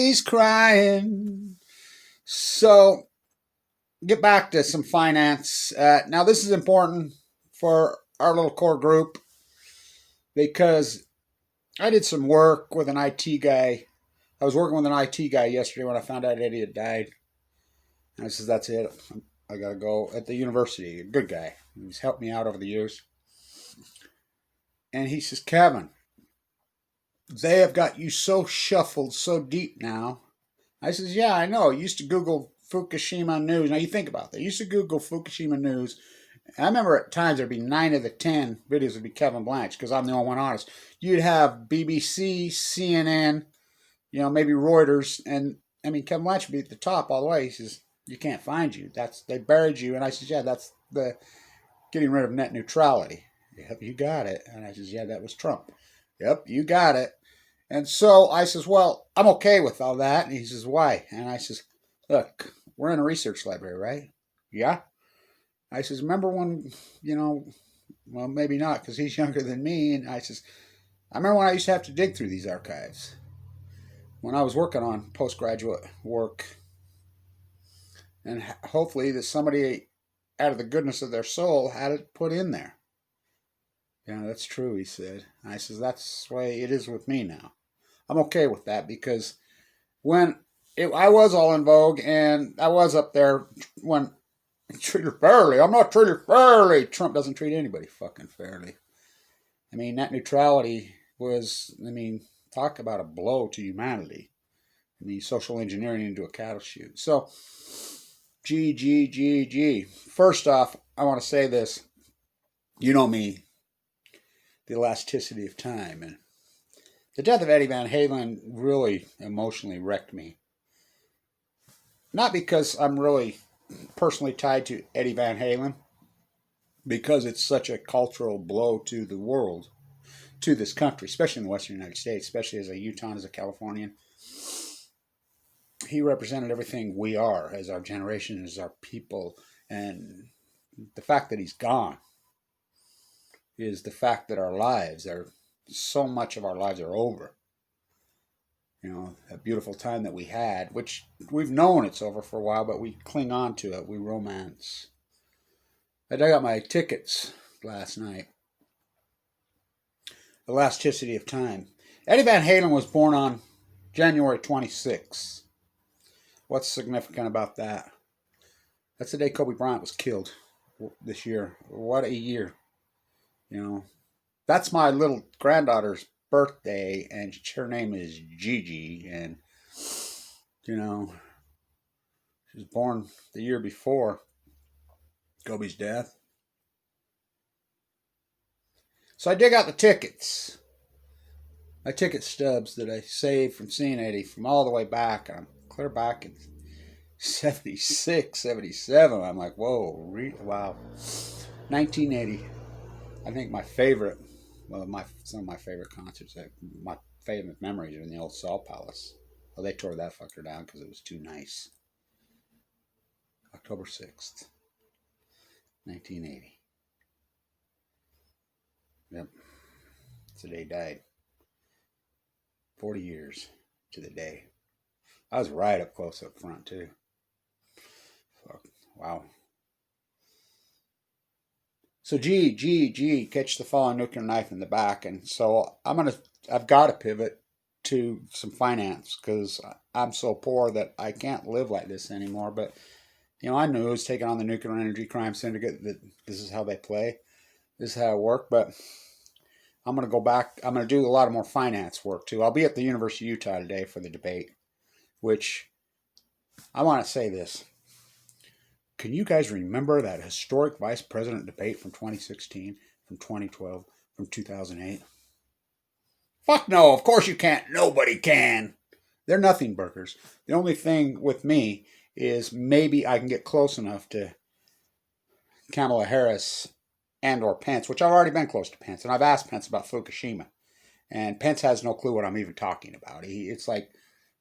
he's crying. So, get back to some finance. Now, this is important for our little core group because I did some work with an IT guy. I was working with an IT guy yesterday when I found out Eddie had died. And I says, that's it. I got to go at the university. A good guy. He's helped me out over the years. And he says, Kevin, they have got you so shuffled so deep now. I says, yeah, I know. I used to Google Fukushima news. Now you think about that. I used to Google Fukushima news. I remember at times there'd be 9 of the 10 videos would be Kevin Blanch because I'm the only one honest. You'd have BBC, CNN, maybe Reuters, and I mean Kevin Blanch would be at the top all the way. He says, you can't find you. They buried you. And I says, yeah, that's the getting rid of net neutrality. Yep, you got it. And I says, yeah, that was Trump. Yep, you got it. And so I says, well, I'm okay with all that. And he says, why? And I says, look, we're in a research library, right? Yeah. I says, remember when, well, maybe not because he's younger than me. And I says, I remember when I used to have to dig through these archives when I was working on postgraduate work. And hopefully that somebody out of the goodness of their soul had it put in there. Yeah, that's true, he said. I says, that's the way it is with me now. I'm okay with that because I was all in vogue and I was up there when treated fairly. I'm not treated fairly. Trump doesn't treat anybody fucking fairly. I mean, net neutrality was, talk about a blow to humanity. Social engineering into a cattle chute. So, G. First off, I want to say this. You know me, the elasticity of time. And the death of Eddie Van Halen really emotionally wrecked me. Not because I'm really personally tied to Eddie Van Halen, because it's such a cultural blow to the world, to this country, especially in the Western United States, especially as a Utahn, as a Californian. He represented everything we are as our generation, as our people. And the fact that he's gone is the fact that our lives are, so much of our lives are over. That beautiful time that we had, which we've known it's over for a while, but we cling on to it. We romance. I got my tickets last night. Elasticity of time. Eddie Van Halen was born on January 26th. What's significant about that? That's the day Kobe Bryant was killed this year. What a year. That's my little granddaughter's birthday, and her name is Gigi, and, she was born the year before Kobe's death. So I dig out the tickets. My ticket stubs that I saved from seeing Eddie from all the way back. I'm clear back in 76, 77. I'm like, whoa, wow. 1980. I think my favorite, some of my favorite concerts, my favorite memories are in the old Salt Palace. Well, they tore that fucker down because it was too nice. October 6th, 1980. Yep. That's the day he died. 40 years to the day. I was right up close up front, too. Fuck. Wow. So G, catch the falling nuclear knife in the back. And so I've got to pivot to some finance because I'm so poor that I can't live like this anymore. But, I knew it was taking on the nuclear energy crime syndicate, that this is how they play. This is how it worked. But I'm going to go back. I'm going to do a lot of more finance work, too. I'll be at the University of Utah today for the debate, which I want to say this. Can you guys remember that historic vice president debate from 2016, from 2012, from 2008? Fuck no, of course you can't. Nobody can. They're nothing burgers. The only thing with me is maybe I can get close enough to Kamala Harris and or Pence, which I've already been close to Pence. And I've asked Pence about Fukushima. And Pence has no clue what I'm even talking about. It's like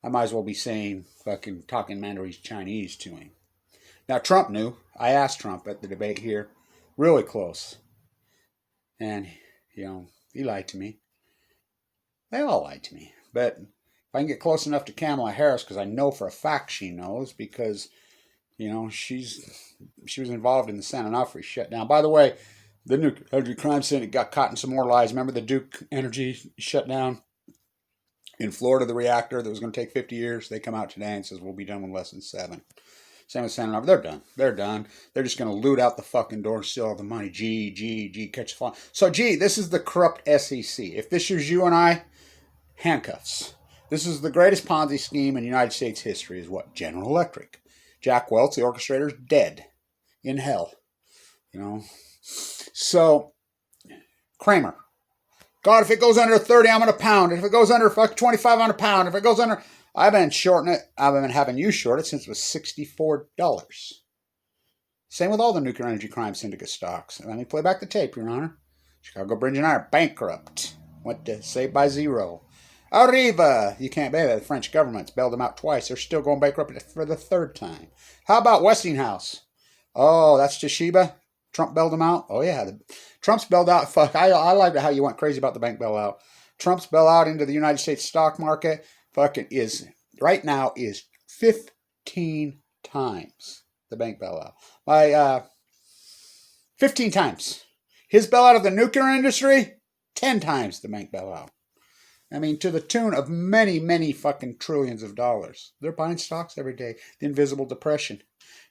I might as well be saying fucking talking Mandarin Chinese to him. Now, Trump knew. I asked Trump at the debate here, really close. And, he lied to me. They all lied to me. But if I can get close enough to Kamala Harris, because I know for a fact she knows, because, you know, she was involved in the San Onofre shutdown. By the way, the Nuclear Energy Crime Syndicate got caught in some more lies. Remember the Duke Energy shutdown in Florida, the reactor that was going to take 50 years? They come out today and says we'll be done with less than 7. Same with San Onofre. They're done. They're done. They're just going to loot out the fucking door and steal all the money. Catch the fall. So, this is the corrupt S.E.C. If this is you and I, handcuffs. This is the greatest Ponzi scheme in United States history, is what? General Electric. Jack Welch, the orchestrator, is dead in hell. You know? So, Kramer. God, if it goes under 30, I'm going to pound it. If it goes under 25, I'm going to pound. If it goes under... I've been shorting it. I've been having you short it since it was $64. Same with all the Nuclear Energy Crime Syndicate stocks. Let me play back the tape, Your Honor. Chicago Bridge and I are bankrupt. Went to Saved by Zero. Arriva. You can't believe it. The French government's bailed them out twice. They're still going bankrupt for the 3rd time. How about Westinghouse? Oh, that's Toshiba? Trump bailed them out? Oh, yeah. Trump's bailed out. Fuck, I like how you went crazy about the bank bailout. Trump's bailout into the United States stock market fucking right now is 15 times the bank bailout. By 15 times. His bailout of the nuclear industry, 10 times the bank bailout. I mean, to the tune of many, many fucking trillions of dollars. They're buying stocks every day. The invisible depression.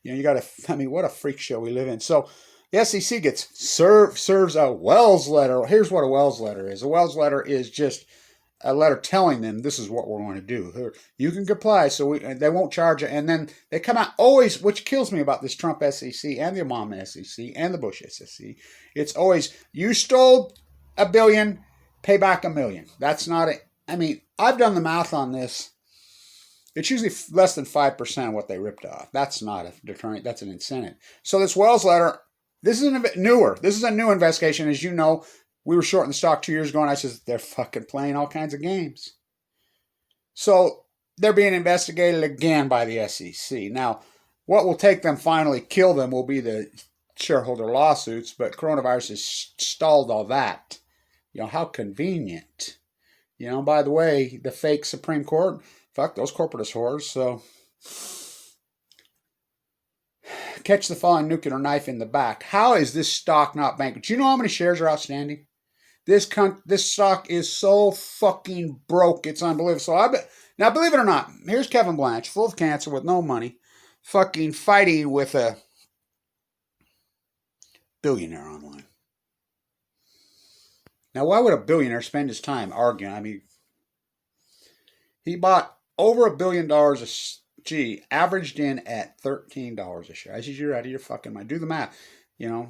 You know, what a freak show we live in. So the S.E.C. serves a Wells letter. Here's what a Wells letter is. A Wells letter is just a letter telling them this is what we're going to do. You can comply, so they won't charge it. And then they come out always, which kills me about this Trump S.E.C. and the Obama S.E.C. and the Bush S.E.C. It's always, you stole $1 billion, pay back $1 million. That's not it. I mean, I've done the math on this. It's usually less than 5% of what they ripped off. That's not a deterrent. That's an incentive. So this Wells letter, this is newer. This is a new investigation. As you know, we were shorting the stock 2 years ago, and I said, they're fucking playing all kinds of games. So they're being investigated again by the S.E.C. Now, what will take them finally kill them will be the shareholder lawsuits, but coronavirus has stalled all that. You know, how convenient. You know, by the way, the fake Supreme Court, fuck those corporatist whores, so catch the falling nuclear knife in the back. How is this stock not bankrupt? Do you know how many shares are outstanding? This stock is so fucking broke, it's unbelievable. So now, believe it or not, here's Kevin Blanche, full of cancer with no money, fucking fighting with a billionaire online. Now, why would a billionaire spend his time arguing? I mean, he bought over $1 billion averaged in at $13 a share. I said, you're out of your fucking mind. Do the math. You know,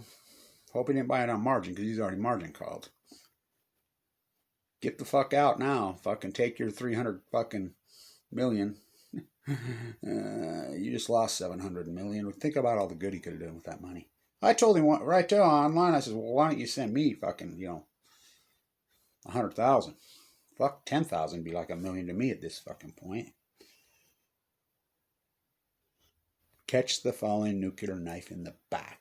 hope he didn't buy it on margin, because he's already margin called. Get the fuck out now. Fucking take your 300 fucking million. You just lost 700 million. Think about all the good he could have done with that money. I told him right there online, I said, well, why don't you send me fucking, 100,000? Fuck, 10,000 be like $1 million to me at this fucking point. Catch the falling nuclear knife in the back.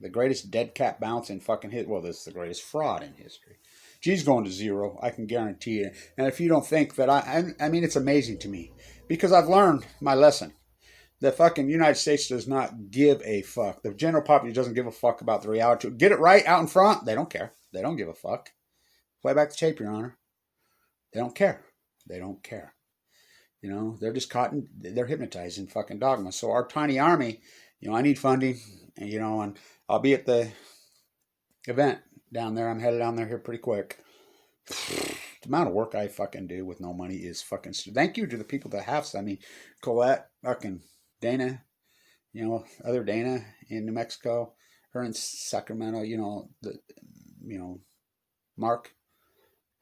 The greatest dead cat bounce in fucking this is the greatest fraud in history. G's going to zero, I can guarantee it. And if you don't think that I mean, it's amazing to me, because I've learned my lesson. The fucking United States does not give a fuck. The general populace doesn't give a fuck about the reality. Get it right out in front, they don't care. They don't give a fuck. Play back the tape, Your Honor. They don't care. They don't care. You know, they're just they're hypnotized in fucking dogma. So our tiny army, I need funding, and I'll be at the event down there. I'm headed down there here pretty quick. The amount of work I fucking do with no money is fucking thank you to the people that have. I mean, Colette, fucking Dana, other Dana in New Mexico, her in Sacramento, Mark,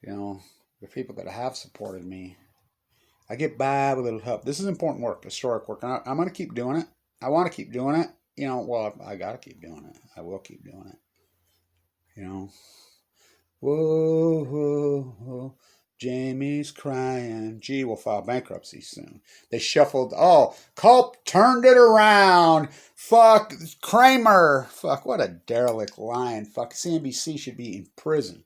the people that have supported me. I get by with a little help. This is important work, historic work. And I'm going to keep doing it. I want to keep doing it. I got to keep doing it. I will keep doing it. Whoa, whoa, whoa, Jamie's crying. G will file bankruptcy soon. They shuffled. Oh, Culp turned it around. Fuck Kramer. Fuck, what a derelict lion. Fuck, CNBC should be in prison.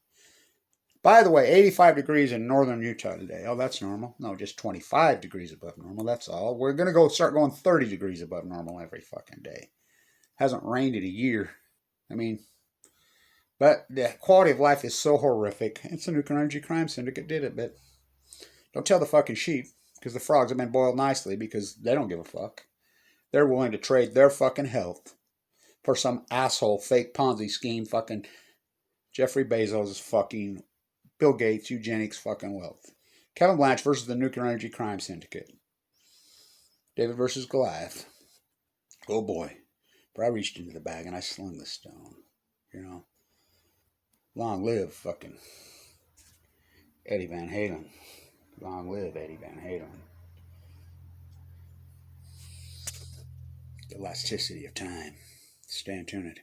By the way, 85 degrees in northern Utah today. Oh, that's normal. No, just 25 degrees above normal. That's all. We're going to start going 30 degrees above normal every fucking day. Hasn't rained in a year. I mean, but the quality of life is so horrific. It's a nuclear energy crime syndicate did it, but don't tell the fucking sheep, because the frogs have been boiled nicely because they don't give a fuck. They're willing to trade their fucking health for some asshole fake Ponzi scheme fucking Jeffrey Bezos' fucking Bill Gates eugenics fucking wealth. Kevin Blanch versus the nuclear energy crime syndicate. David versus Goliath. Oh boy. But I reached into the bag and I slung the stone. You know. Long live fucking Eddie Van Halen. Long live Eddie Van Halen. The elasticity of time. Stay tuned.